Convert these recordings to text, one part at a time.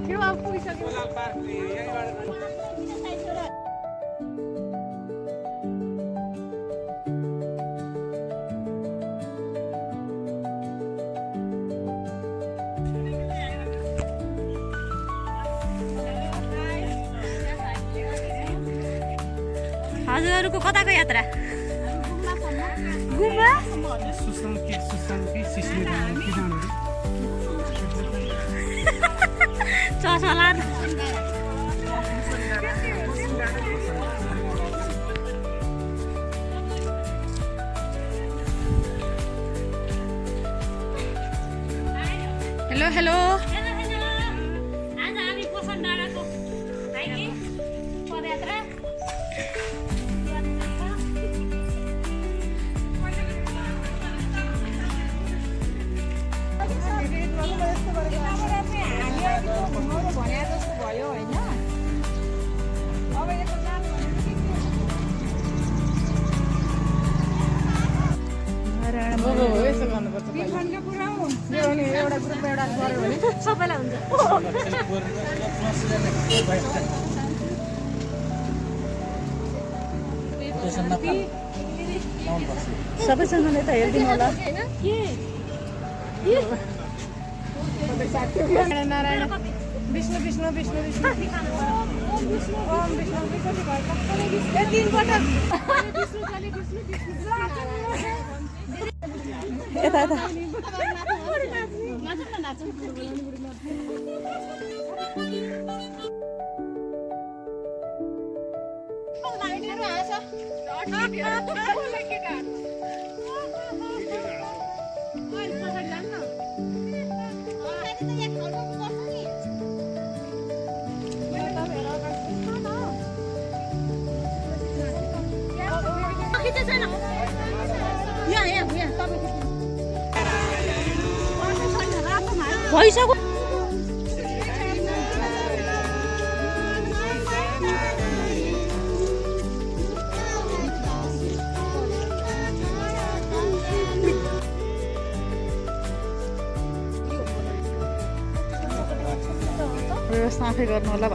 यो अब पुगिसक्यो हजुरहरूको कताको यात्रा गुम्बा चस्मा लाद हेलो हेलो आज हामी पोषण डाँडाको हाइकिङ पदयात्रा भयो होइन अब यता यस्तो गर्नुपर्छ एउटा ग्रुपमा एउटा गऱ्यो भने सबैलाई हुन्छ सबैजनाले त हेरिदिनु होला नारायण विष्णु विष्णु विष्णु विष्णु ओम विष्णु विष्णु तीनपटक यता यता भइसक्यो व्यवस्था आफै गर्नु होला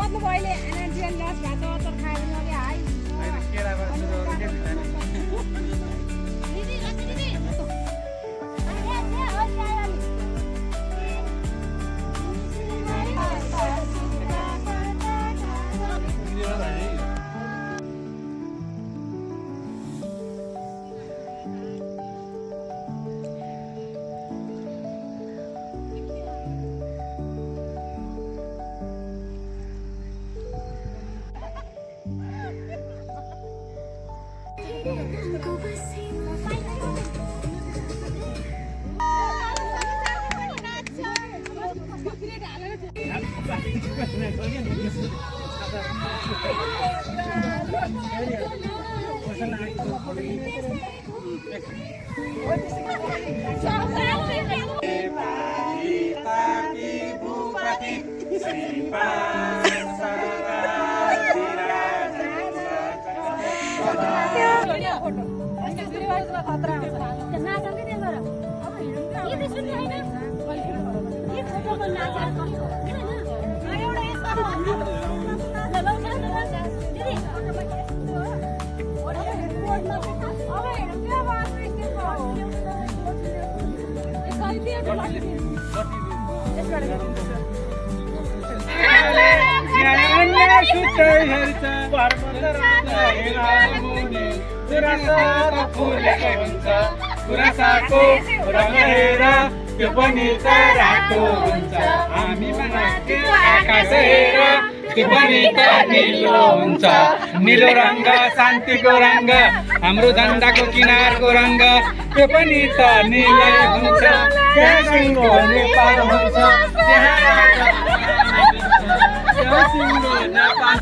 मतलब अहिले एनर्जी लस भएको तर खाएर गुराँसको रङ हेर त्यो पनि ताराको हुन्छ हामी आकाश हेर त्यो पनि त निलो हुन्छ निलो रङ्ग शान्तिको रङ्ग हाम्रो झन्डाको किनारको रङ्ग त्यो पनि त निलै हुन्छ त्यहाँ सिङ्गो नेपाल हुन्छ त्यहाँ सिङ्गो नेपाल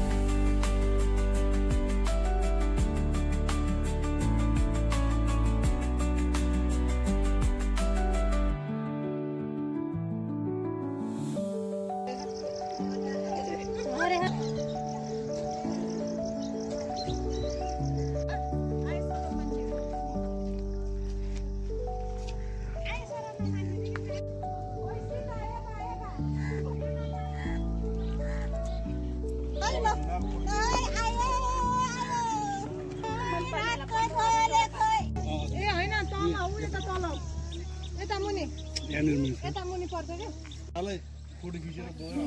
यता मुनि यहाँनिर मिल्छ यता मुनि पर्छ क्या हालै फोटो खिचेर गयो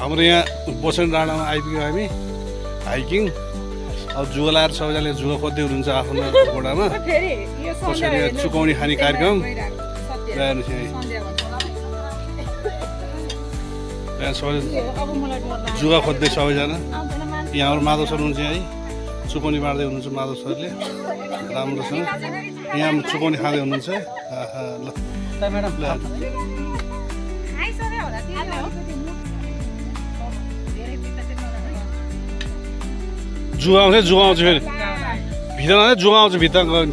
हाम्रो यहाँ बोसन डाँडामा आइपुग्यौँ हामी हाइकिङ अब जुवा लाएर सबैजनाले जुवा खोज्दै हुनुहुन्छ आफ्नो घोडामा कसरी चुकाउने खाने कार्यक्रम यहाँ सबै जुवा खोज्दै सबैजना यहाँ हाम्रो माधव सर हुनुहुन्छ है चुकौनी बाँड्दै हुनुहुन्छ माधव सरले राम्रोसँग यहाँ चुकौनी खाँदै हुनुहुन्छ ल जुवा आउँछ फेरि भित्र नआउँछ जुवा आउँछ भित्र गयो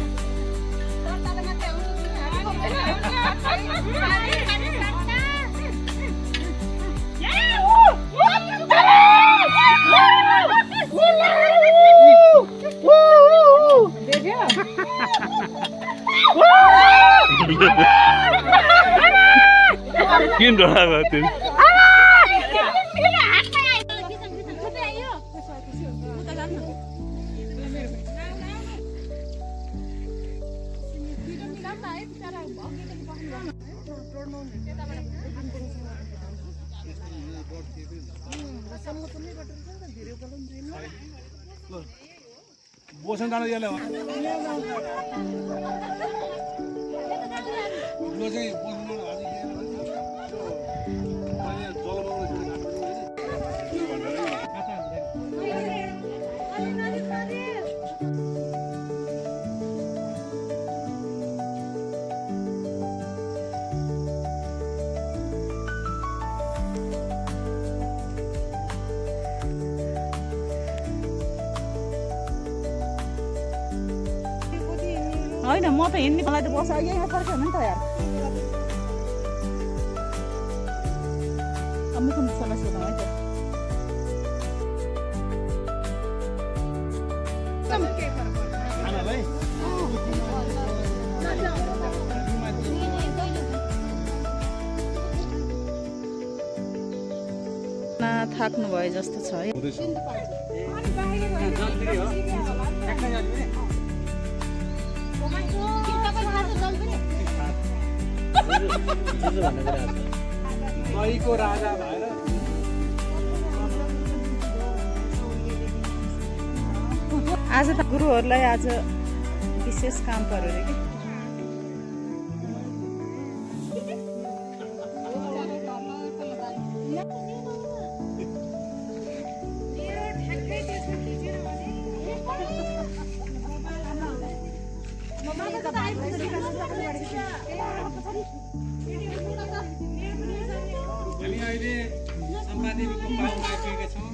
किन डराएको त्यो बोसन डाँडा यसले हो होइन म त हिँड्ने मलाई त बस यहाँ फर्क्यो भने नि त यार मुखुम समस्या है त थाक्नु भयो जस्तो छ है राजा भएर आज त गुरुहरूलाई आज विशेष काम पर्यो अरे कि हामी अहिले सम्पादेवीको पासमा आइपुगेका छौँ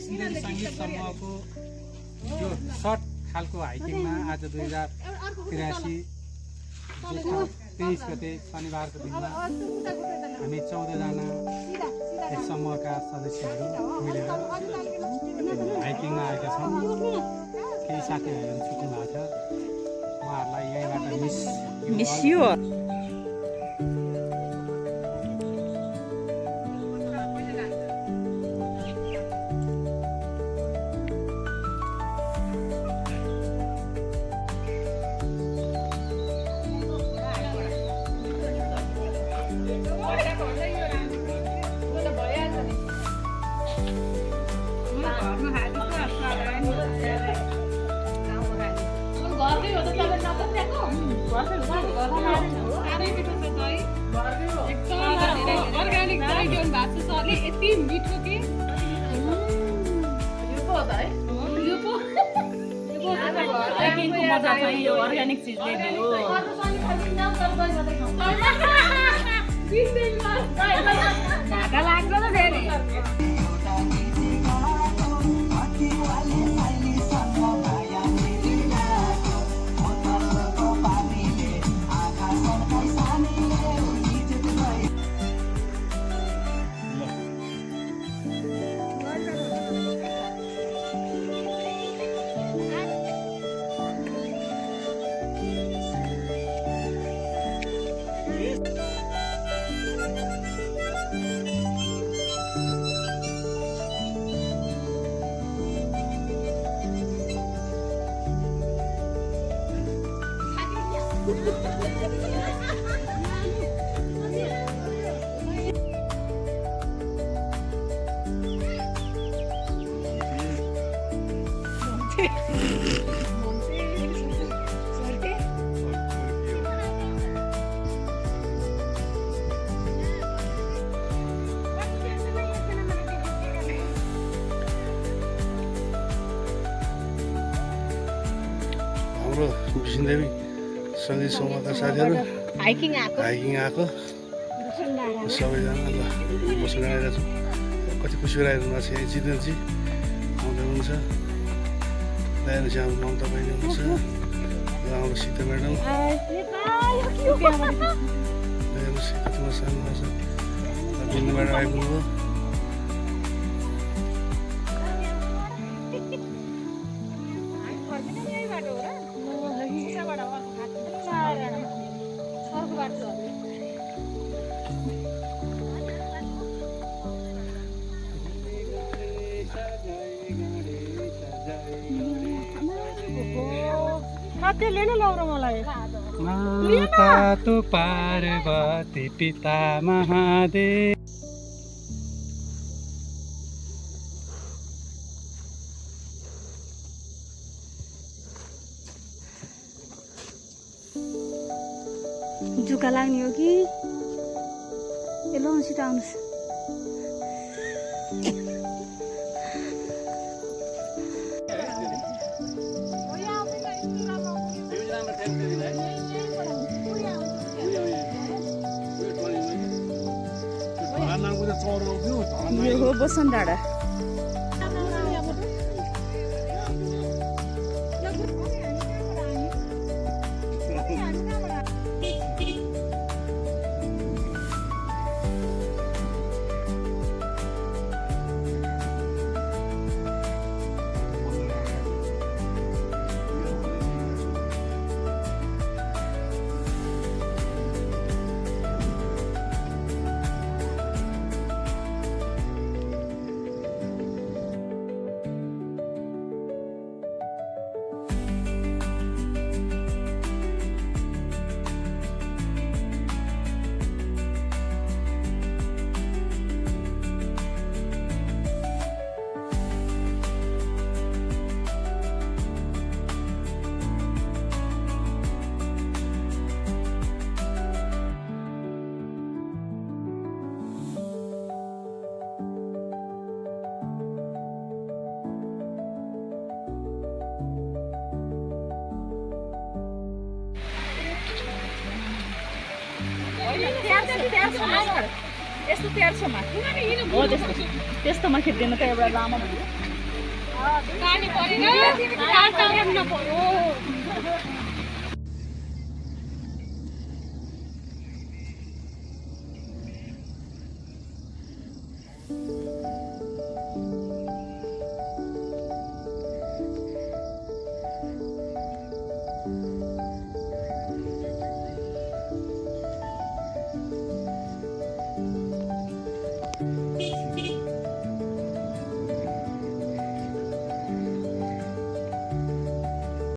स्नेह सङ्गीत समूहको यो सर्ट खालको हाइकिङमा आज 2083 जेष्ठ 23 गते शनिबारको दिनमा हामी 14 जना यस समूहका सदस्यहरू मिलेर हाइकिङमा आएका छौँ केही साथीहरू छुट्नु भएको छ उहाँहरूलाई यहीँबाट मिस यू अर्ग्यानिक दही ल्याउनु भएको छ सरले यति मिठो कि यो पो हो त है यो पो मजा छ यो अर्ग्यानिक चिजले दियो घाटा लाग्छ त फेरि हाम्रो विष्णुदेवी सङ्गीत समूहका साथीहरू हाइकिङ आएको सबैजना ल बस्नु आइरहेको छु कति खुसी भइरहेको भएको छ जितेनजी आउँदै हुनुहुन्छ दाइहरू चाहिँ हाम्रो ममता बहिनी हुनुहुन्छ र हाम्रो सीता म्याडम कति सानो छ बिन्दु म्याडम आइपुग्नुभयो त्यसले नै लौरो मलाई माता तु पार्वती पिता महादेव जुका लाग्ने हो कि ए लौसित आउनुहोस् यो हो बसन्त डाँडा यस्तो 1300 मा हो त्यस्तोमा खिच्दैन त एउटा लामो भयो